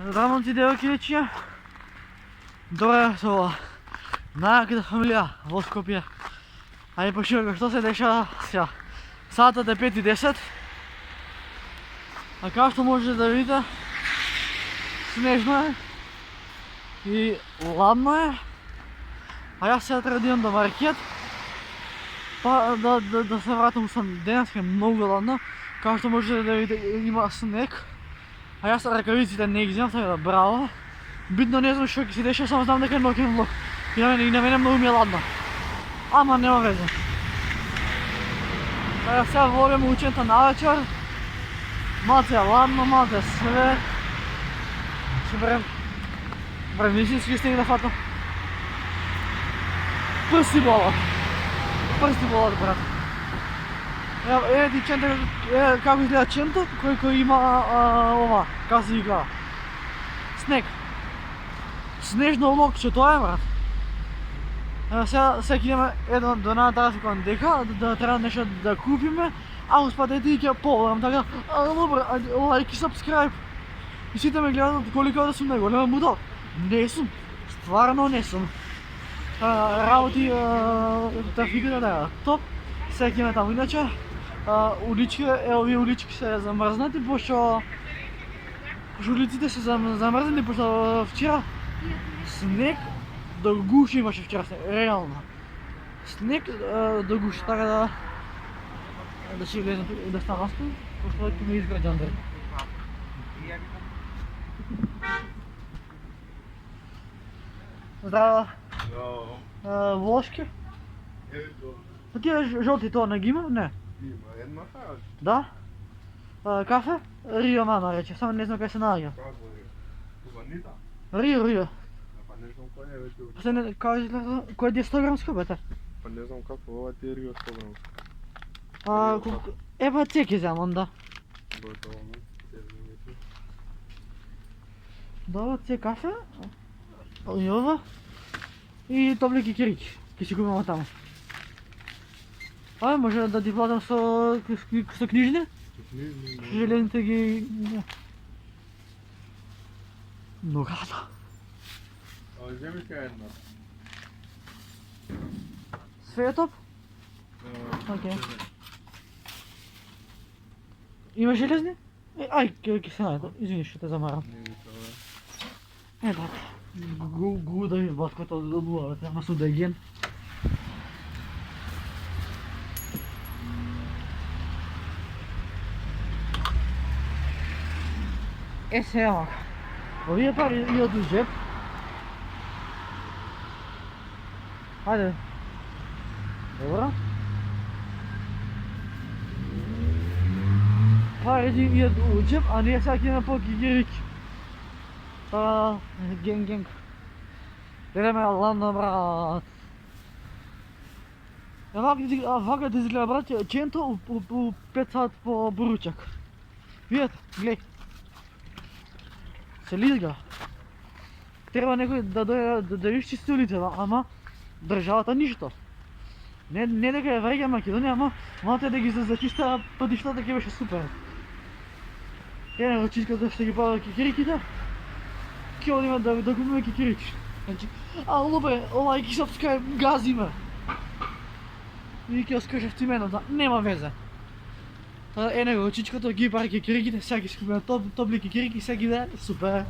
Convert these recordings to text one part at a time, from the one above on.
Здравейте, девойки вече. Добре, това. Най-яката фамилия в Скопие. Айде поширка, що се дešava сега? Сатът е 5:10. А както можете да видите, снежно е и ладно е. А аз сега трябва да идам до маркет. Да се вратим съм. Денес е много ладно. Както можете да видите, има снег. А аз ръкавиците не ги вземам, така да браво. Битно не знам що си деша, само знам дека е ноќен влог. И на мене много ми е ладно. Ама нема везе. Сега влогаме учента на вечер. Малце е ладно, малце е све. Ще берем висински стеги да фатам. Пръсти болат. Пръсти болат, брат. Ети чента, како изгледа ченто, кој има ова, како се изгледа. Снег. Снежно облакче тоа е, брат. Сега идеме до една тази дека, да треба нешто да купиме, а успадете и ќе погледам, така, добре, лайк и subscribe. И сите ме гледат колико да сум неголема мудал. Не сум, стварно не сум. Работи, трафиката да е топ, сега идеме таму, иначе, улички, овие улички се замрзнати, пошто улиците се замрзнати, пошто вчера снег да гуши имаше вчера снег, реално. Снег да гуши, така да ще влезем тук и да стана тук, пошто ми изгради Андрей. Здраво! Здраво! Вложки? А тия жълти това не ги има? Не. Има една хаш. Да? Кафе? Рио мама рече, само не знам как се нарича. Кубанита? Рио. Па не знам кој е вече. После не кажи кој е 100 грамско бете? Па не знам како ова ти е Рио 100 грамско. Еба цеки вземам онда. Готово, не? Добро, це кафе. И ова. И топли кикирики. Ке си купим таму. Може да ти платам со книжни? Железните ги... Много рано. Вземи ка една. Све е топ? Окей. Има железни? Ай, ке се найде. Извини, ще те замарам. Брат. Гуда ми бат, което да отбува, ама су да ген. Сега мак. Овие пари идат у джеп. Хайде. Добро. Пари идат у джеп, а ние сега идеме по кикирики. Генг. Гледаме ладно, брат. Вака да изгледа, брат, ченто у 5 сат по буручак. Видете, гледай. Се лизга. Треба некој да дојде да изчисти улицата, ама државата ништо. Не дека е вреќа Македонија, ама малте да ги зачиста патиштата ќе беше супер. Ене го чиската што ги пада кикириките. Ќе одиме да купиме кикирики. Значи, добре, лайк и subscribe газиме. И ќе скажеш ти мене, нема везе. Ене го чичкото ги пари кикириките, сега ги скупиме топли кикирики, сега ги даде, супер.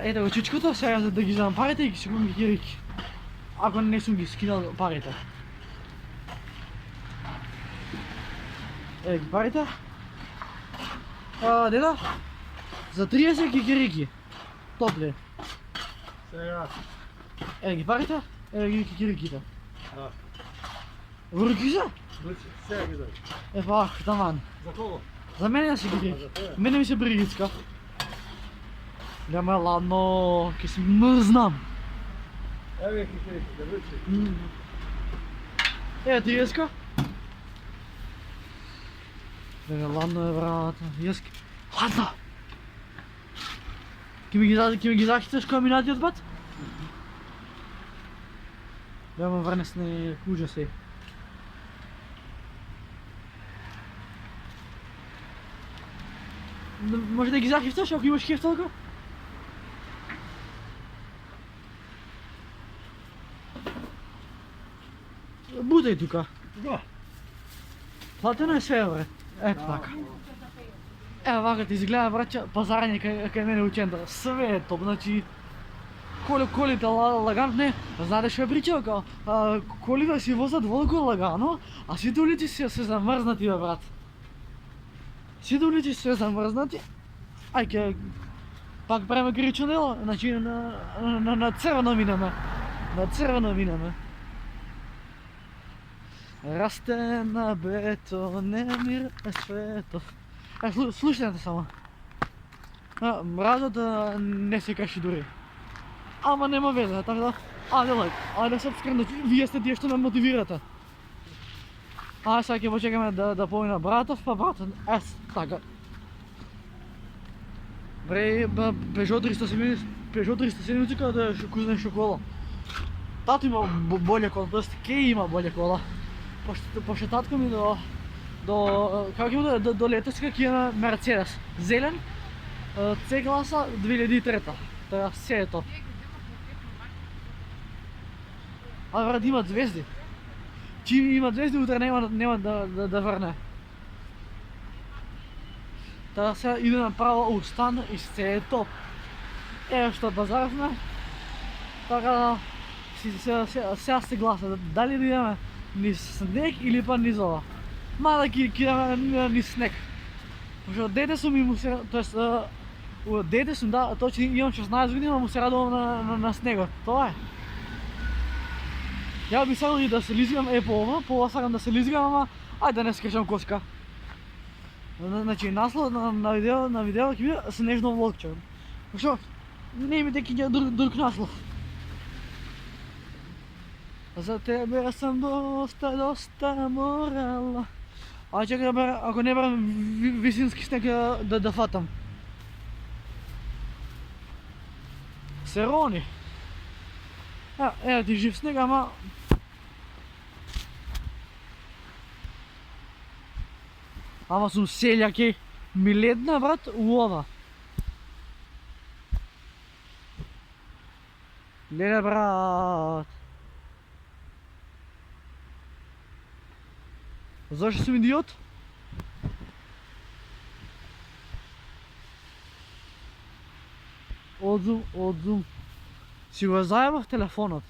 Ете го чичкото, сега да ги вземам парите и ги скупим кикирики. Ако не сум ги скинал парите. Ги парите. Деда, за 30 кикирики. Топли. Сега. Ги парите, ги кикириките. Да. Вруки се? Сега ги дай. Таман. За кого? За мене си кикирики. Мене ми се бригицка. Нема ладно, ке си мрзнам. Еве кикирики, да вручи. 30-ка. Ладно е, брат. Ладно! Ке ми ги захиташ кој минатиот бат? Да ме врнес на ужаси. Може да ги захифташ, ако имаш хифталка? Бутай тука. Да. Платено е sve, бре. Ето така. Ево вака ти изгледа, братча, пазарник кај мене у центар. Све е топ, значи... Колите лагантне, знаете што е причал, као... Колите си возат волку лагано, а сите улици се замрзнати, бе, брат. Сите улици се замрзнати. Ај, ке... Пак правиме крично дело, значи на црвено минаме. На црвено минаме. Расте на бетоне мир е светов. Слушайте само. Мразот не се каши дури. Ама нема веза, така да... Ајде лайк, ајде сабскрибнат, вие сте тие што ме мотивирате. Сега ќе почекаме да помина братов, па братот, така. Бре, Peugeot 370 као да е кузне шокола. Тато има болја кола, тоест ке има болја кола. Пошто татко ми како има до летоска ќе има Мерцедес. Зелен, C класа 2003. Така се е то. Брат, имат звезди. Чим имат звезди, утре нема да врне. Така сега иде направо у стан и се е топ. Ево што базарсме. Така да, сега се гласа, дали да идеме низ снег или па низ ова. Мада ќе идеме низ снег. Пошто дете сум и му се, тоест, дете сум, да, точно имам 16 години, но му се радувам на снегот, тоа е. Ја би сакал и да се лизгам, по ова сакам да се лизгам, ама ајде да не скршам коска. Значи, наслов на видео ќе биде снежно влогче. Пошто не ми теки друг наслов. За тебе сам доста морала. Чекай, ако не барам висински снег да фатам. Се рони. Ево ти жив снег, ама... Ама сум селјак, ми ледна, брат, у ова. Леле, брат. Зашто сум идиот? Одзум. Си го заебав телефонот.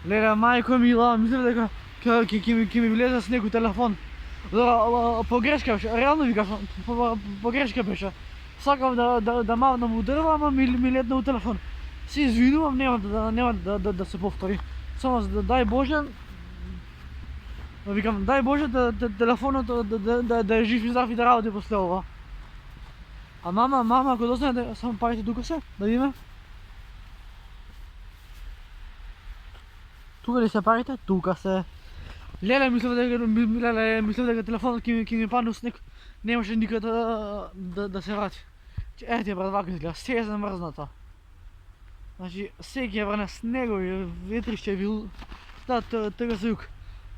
Леле, мајко мила, мислев дека ќе ми влезе с некој телефон. Погрешка беше, реално ви кажам, погрешка беше. Сакав да мавнам у дрва, ама ми летна у телефон. Се извинувам, нема да се повтори. Само дај Боже, викам, дај Боже телефонот да е жив и здрав и да работи после ова. А мама, ако дознае, само парите тука се, да видиме. Тука ли се парите? Тука се. Леле, мислев дека телефонот ќе ми падне у снег. Немаше никаде да се врати. Ето е, брат, вака изгледа, се е замрзната. Значи, всеки е врне снегови, ветрище вил... Да, тъга за юг.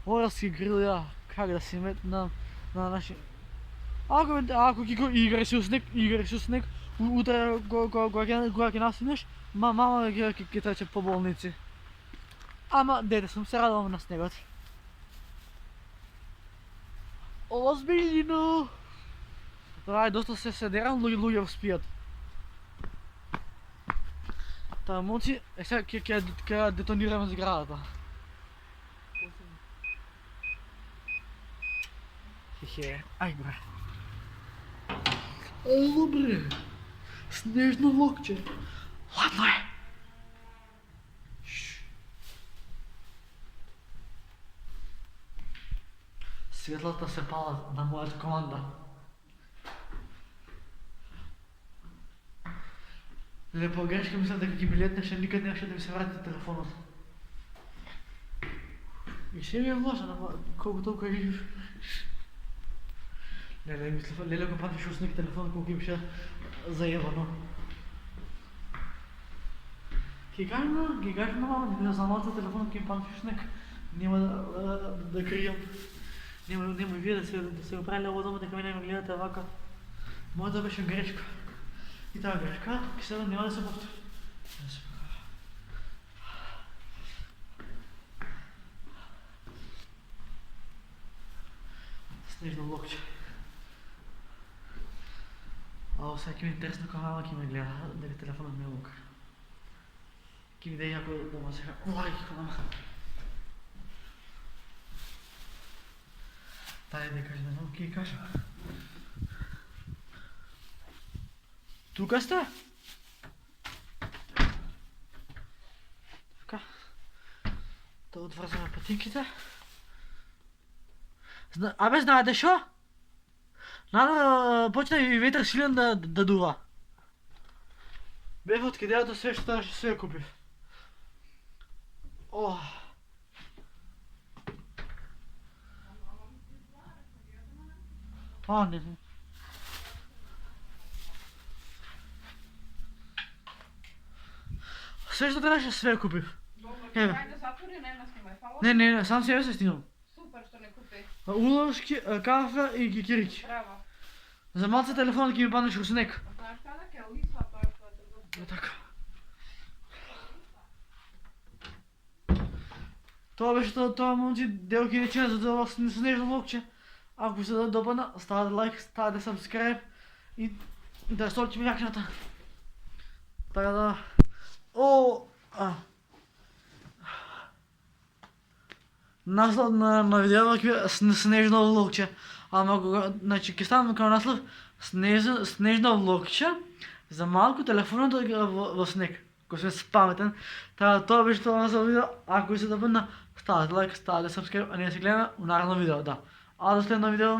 Оралски грил, как да си метна на наши... Ако ќе играеш у снег, утре кога ќе настигнеш, мама ќе трче по болници. Ама, дете сум, се радувам на снегот. Озбиљно! Ај, доста се седерам, луѓе спијат. Та, момци, сега ќе детонираме зградата. Хе-хе, ај бре. Ало бре, снежно влогче. Ладно е. Светлата се палат на мојата команда. Лепо грешка мислам дека ќе ми летнеше, никад немаше да ми се врати телефонот. И се ми е влажен, ама колку толку е жив. Леле, мислев, леле го патиш у снег телефон, колку имаше заебано. Ќе кажем мама, дека за малца телефонот ќе ми патиш у снег. Няма да крием. Няма вие да се оправили ово дома, дека мене ме гледате вака. Моята беше грешка. И тази грешка, сега няма да се повтори. Снежно локче. Ало, сега ке ми интересно как мама ке ме гледа, дали телефонът ми е лук. Ке виде някой дома сега. Ой, какво мама. Дай да кажа, не знам ке кажа. Тука сте? Така. Да отвързваме пътинките. Абе, знаете шо? Надо почне и ветър силен да дува. Бех откъде до свещата ще се я купив. О. Не. Свещата трябваше sve я купив. Dobro, ajde zatvori, nema snimaj, hvala. Не, сам себе се стигнам. Super što ne kupi. Уловски, кафе и кикирики. Bravo. За малце телефонът ки ми паднеш у снег. Znaš kada ke Lisla, to je što je trgovstvo. Е така. Това беше това момче, делки рече за това снежно локче. Ако се да допадна, става да лайк, става да subscribe и да сторите ми якшната. Така да... Наслов на видео снежно влогче. Ама значи ке ставаме към наслов снежно влогче за малко телефона в снег. Ако сме паметен. Това беше това наслов видео. Ако се допадна, ставате лайк, ставате subscribe, а ние се гледаме в наредно видео, да. А до следно видео.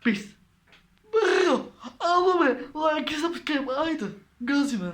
Peace. Бързо! Добре, лайк и subscribe, айде! Гази ме!